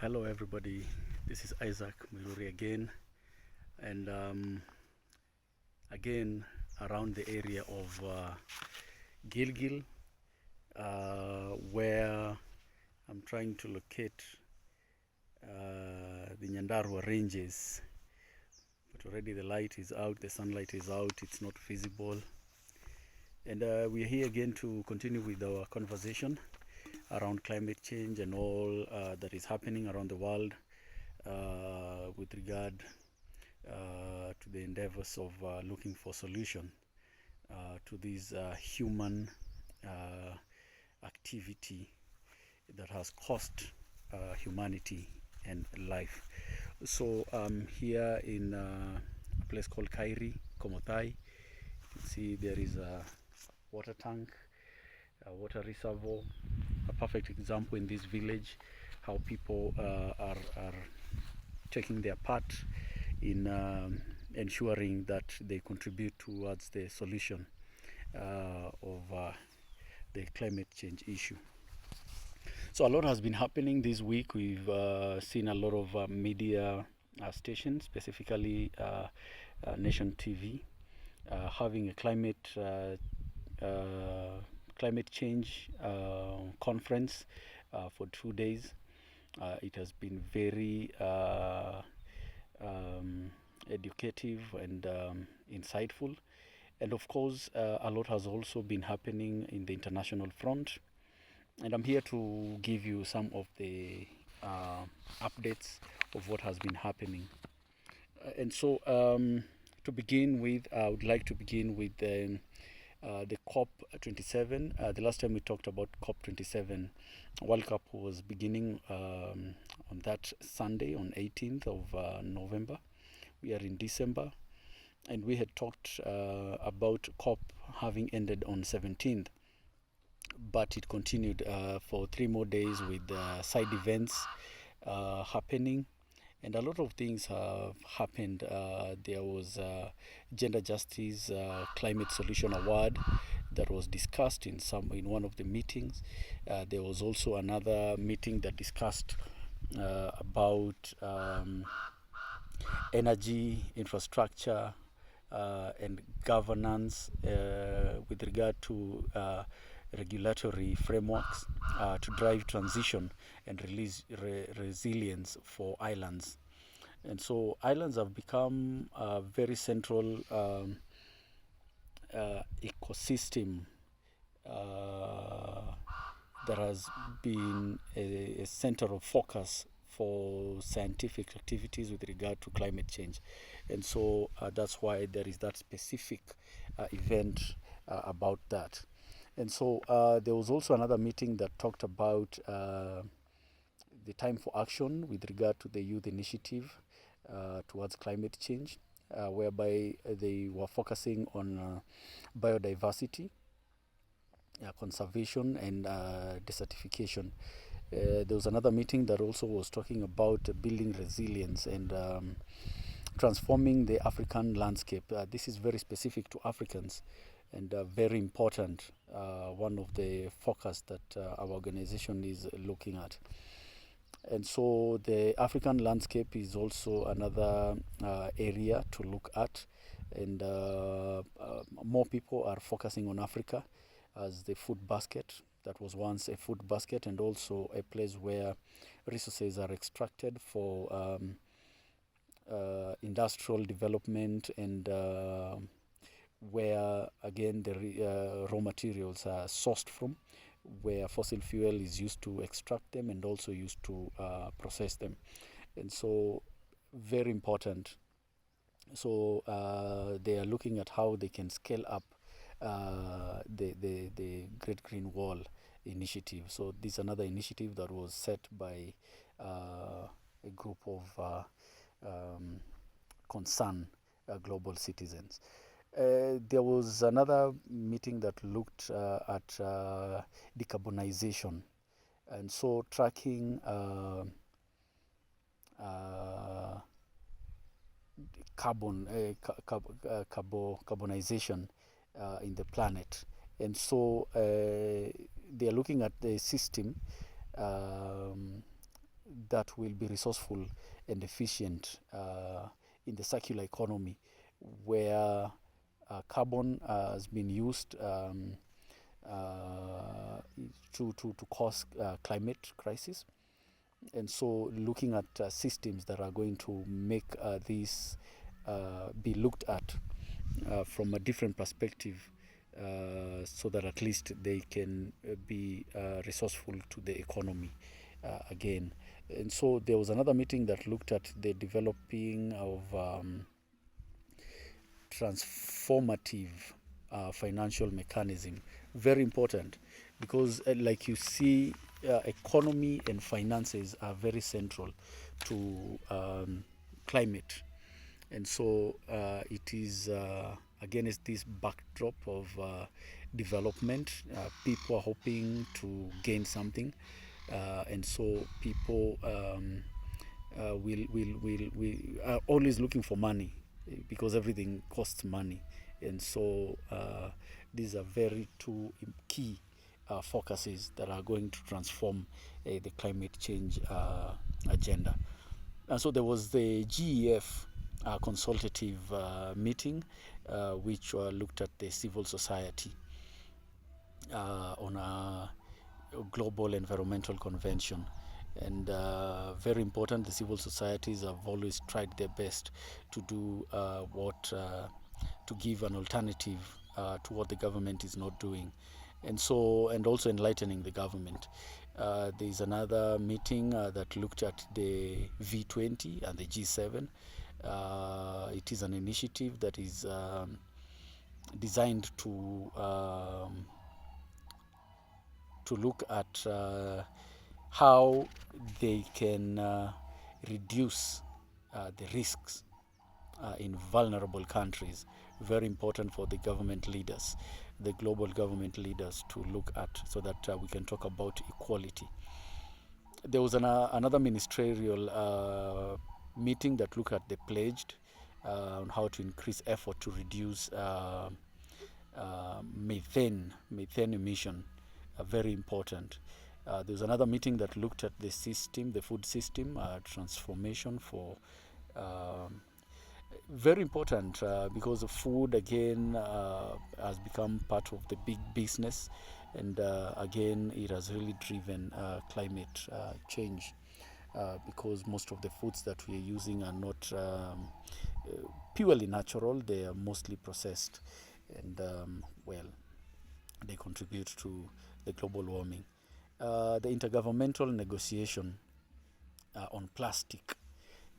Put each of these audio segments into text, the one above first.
Hello, everybody. This is Isaac Miruri again, and again around the area of Gilgil, where I'm trying to locate the Nyandarua ranges. But already the light is out, the sunlight is out, it's not visible. And we're here again to continue with our conversation around climate change and all that is happening around the world with regard to the endeavors of looking for solution to this human activity that has cost humanity and life. So here in a place called Kairi, Komotai, you can see there is a water tank, a water reservoir, a perfect example in this village how people are taking their part in ensuring that they contribute towards the solution of the climate change issue. So a lot has been happening this week. We've seen a lot of media stations, specifically Nation TV, having a climate change conference for 2 days. It has been very educative and insightful. And of course, a lot has also been happening in the international front. And I'm here to give you some of the updates of what has been happening. And so, to begin with, I would like to begin with the COP27. The last time we talked about COP27, World Cup was beginning on that Sunday, on 18th of November. We are in December, and we had talked about COP having ended on 17th. But it continued for 3 more days with side events happening, and a lot of things have happened. There was Gender Justice Climate Solution Award that was discussed in one of the meetings. There was also another meeting that discussed about energy infrastructure and governance with regard to regulatory frameworks to drive transition and release resilience for islands. And so islands have become a very central ecosystem that has been a center of focus for scientific activities with regard to climate change. And so that's why there is that specific event about that. And so there was also another meeting that talked about the time for action with regard to the youth initiative towards climate change, whereby they were focusing on biodiversity, conservation, and desertification. There was another meeting that also was talking about building resilience and transforming the African landscape. This is very specific to Africans and very important, one of the focus that our organization is looking at. And so the African landscape is also another area to look at, and more people are focusing on Africa as the food basket that was once a food basket, and also a place where resources are extracted for industrial development, and where again the raw materials are sourced from, where fossil fuel is used to extract them and also used to process them. And so very important. So they are looking at how they can scale up the Great Green Wall initiative. So this is another initiative that was set by a group of concerned global citizens. There was another meeting that looked at decarbonization, and so tracking carbonization in the planet. And so they are looking at the system that will be resourceful and efficient in the circular economy, where carbon has been used to cause climate crisis. And so looking at systems that are going to make this be looked at from a different perspective, so that at least they can be resourceful to the economy again. And so there was another meeting that looked at the developing of transformative financial mechanism. Very important, because like you see, economy and finances are very central to climate. And so it is against this backdrop of development, people are hoping to gain something, and so people will are always looking for money, because everything costs money. And so these are very two key focuses that are going to transform the climate change agenda. And so there was the GEF consultative meeting, which looked at the civil society on a global environmental convention. And very important, the civil societies have always tried their best to do to give an alternative to what the government is not doing. And so, and also enlightening the government. There's another meeting that looked at the V20 and the G7. It is an initiative that is designed to look at how they can reduce the risks in vulnerable countries. Very important for the government leaders, the global government leaders, to look at, so that we can talk about equality. There was another ministerial meeting that looked at the pledged on how to increase effort to reduce methane emission. Very important. There's another meeting that looked at the system, the food system transformation for very important, because food again has become part of the big business, and again it has really driven climate change, because most of the foods that we are using are not purely natural. They are mostly processed, and well, they contribute to the global warming. The intergovernmental negotiation on plastic,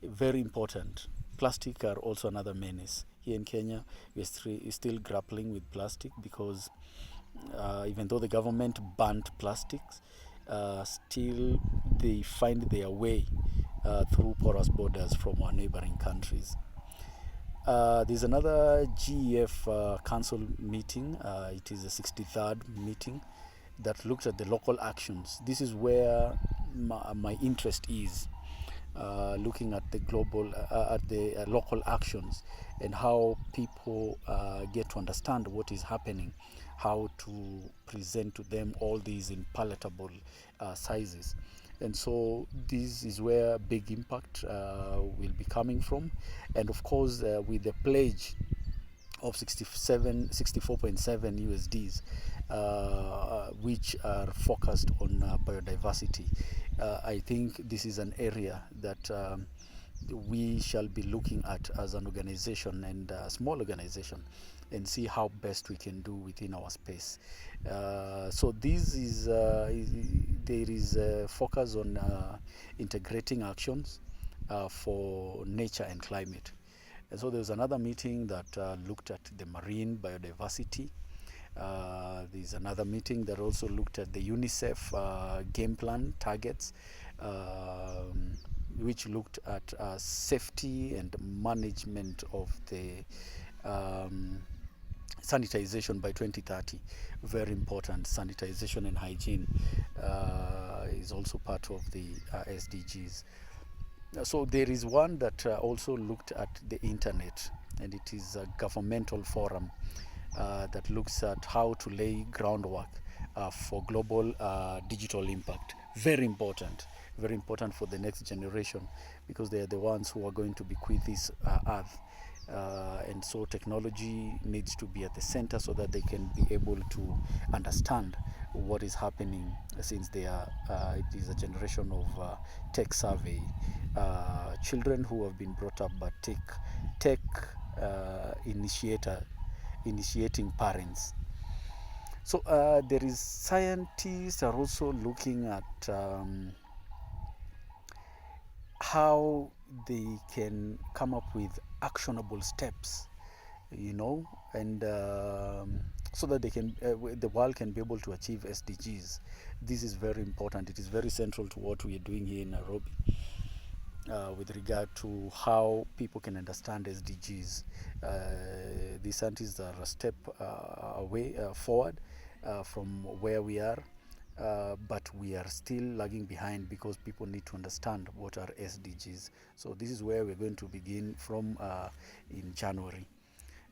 very important. Plastic are also another menace. Here in Kenya, we're still grappling with plastic, because even though the government banned plastics, still they find their way through porous borders from our neighboring countries. There's another GEF council meeting. It is the 63rd meeting that looked at the local actions. This is where my interest is. Looking at the global, at the local actions, and how people get to understand what is happening, how to present to them all these in palatable sizes. And so this is where big impact will be coming from. And of course, with the pledge of 64.7 USDs, which are focused on biodiversity. I think this is an area that we shall be looking at as an organization, and a small organization, and see how best we can do within our space. So this is there is a focus on integrating actions for nature and climate. And so there's another meeting that looked at the marine biodiversity. There's another meeting that also looked at the UNICEF game plan targets, which looked at safety and management of the sanitization by 2030. Very important. Sanitization and hygiene is also part of the SDGs. So there is one that also looked at the internet, and it is a governmental forum that looks at how to lay groundwork for global digital impact. Very important, very important for the next generation, because they are the ones who are going to bequeath this earth. And so technology needs to be at the center so that they can be able to understand what is happening, since they are it is a generation of tech savvy children who have been brought up by tech initiating parents. So there is scientists are also looking at how they can come up with actionable steps, and so that they can the world can be able to achieve SDGs. This is very important. It is very central to what we are doing here in Nairobi, with regard to how people can understand SDGs. The scientists are a step away forward from where we are, but we are still lagging behind because people need to understand what are SDGs. So this is where we're going to begin from in January.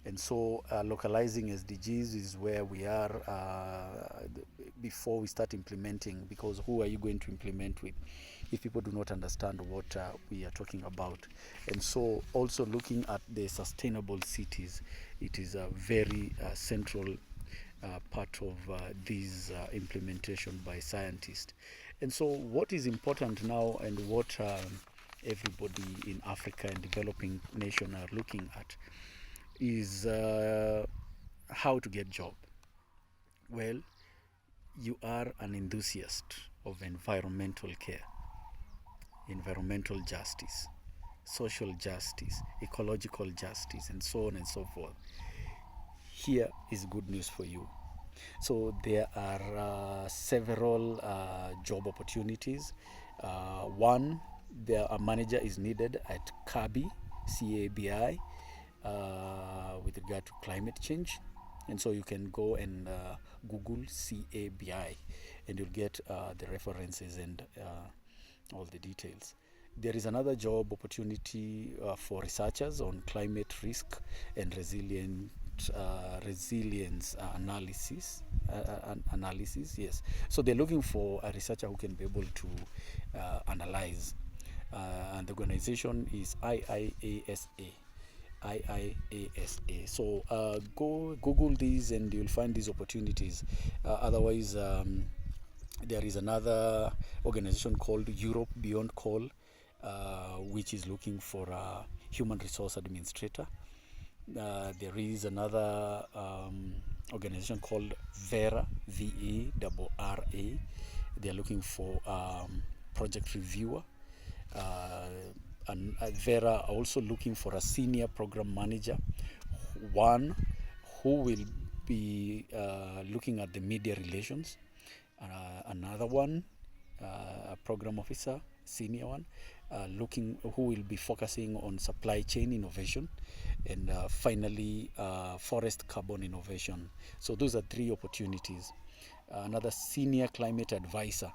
And so localizing SDGs is where we are before we start implementing, because who are you going to implement with if people do not understand what we are talking about? And so also looking at the sustainable cities, it is a very central part of this implementation by scientists. And so what is important now, and what everybody in Africa and developing nation are looking at, is how to get job. Well, you are an enthusiast of environmental care, environmental justice, social justice, ecological justice, and so on and so forth. Here is good news for you. So there are several job opportunities. One, a manager is needed at CABI, CABI, with regard to climate change. And so you can go and Google CABI, and you'll get the references and all the details. There is another job opportunity for researchers on climate risk and resilience analysis. Yes, so they're looking for a researcher who can be able to analyze, and the organization is IIASA. So go Google these and you'll find these opportunities. Otherwise, there is another organization called Europe Beyond Call, which is looking for a human resource administrator. There is another organization called VERA, VERRA. They are looking for project reviewer. And VERA are also looking for a senior program manager, one who will be looking at the media relations, another one, a program officer, senior one, who will be focusing on supply chain innovation, and finally forest carbon innovation. So those are 3 opportunities. Another senior climate advisor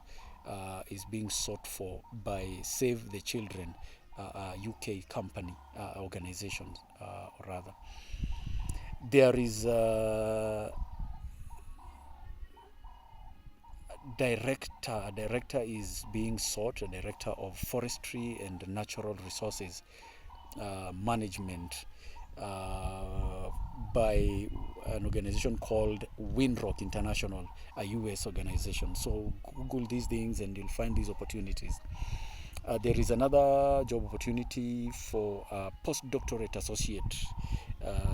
is being sought for by Save the Children, UK company, organization, or rather. There is director is being sought, a director of forestry and natural resources management, by an organization called Windrock International, a US organization. So Google these things and you'll find these opportunities. There is another job opportunity for a postdoctorate associate.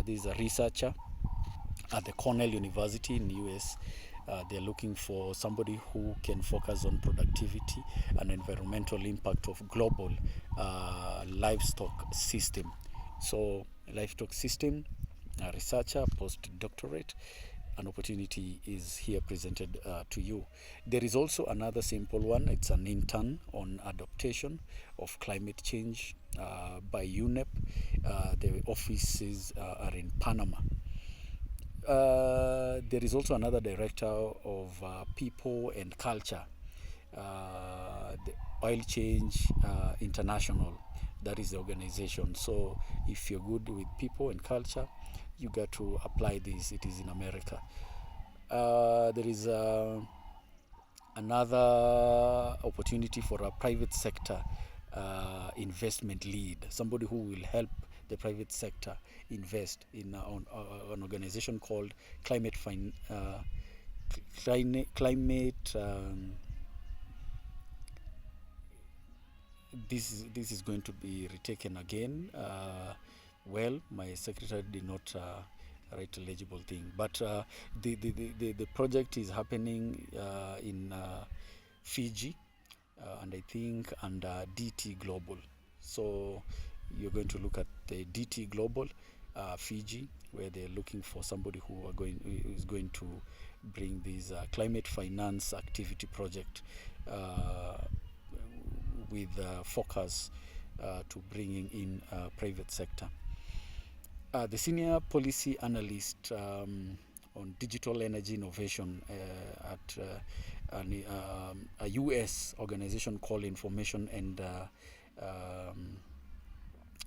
This is a researcher at the Cornell University in the US. They're looking for somebody who can focus on productivity and environmental impact of global livestock system. So livestock system, a researcher, postdoctorate, an opportunity is here presented to you. There is also another simple one. It's an intern on adaptation of climate change by UNEP. The offices are in Panama. There is also another director of people and culture, the Oil Change International. That is the organization. So if you're good with people and culture, you got to apply this. It is in America. There is Another opportunity for a private sector investment lead, somebody who will help the private sector invest in an organization called Climate this is going to be retaken again. Well, my secretary did not write a legible thing, but the project is happening in Fiji, and I think under DT Global. So you're going to look at the DT Global Fiji, where they're looking for somebody who is going to bring this climate finance activity project with focus to bringing in private sector. The senior policy analyst on digital energy innovation at a US organization called Information and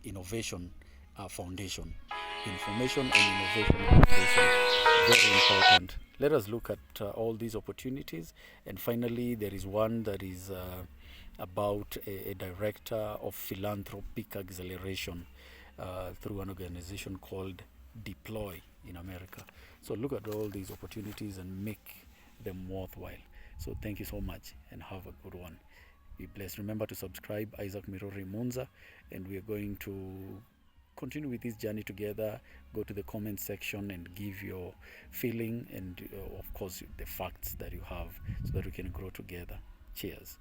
Innovation Foundation. Information and Innovation Foundation, very important. Let us look at all these opportunities. And finally, there is one that is about a director of philanthropic acceleration through an organization called Deploy in America. So look at all these opportunities and make them worthwhile. So thank you so much and have a good one. Be blessed. Remember to subscribe, Isaac Mirori Munza, and we are going to continue with this journey together. Go to the comment section and give your feeling and of course the facts that you have so that we can grow together. Cheers.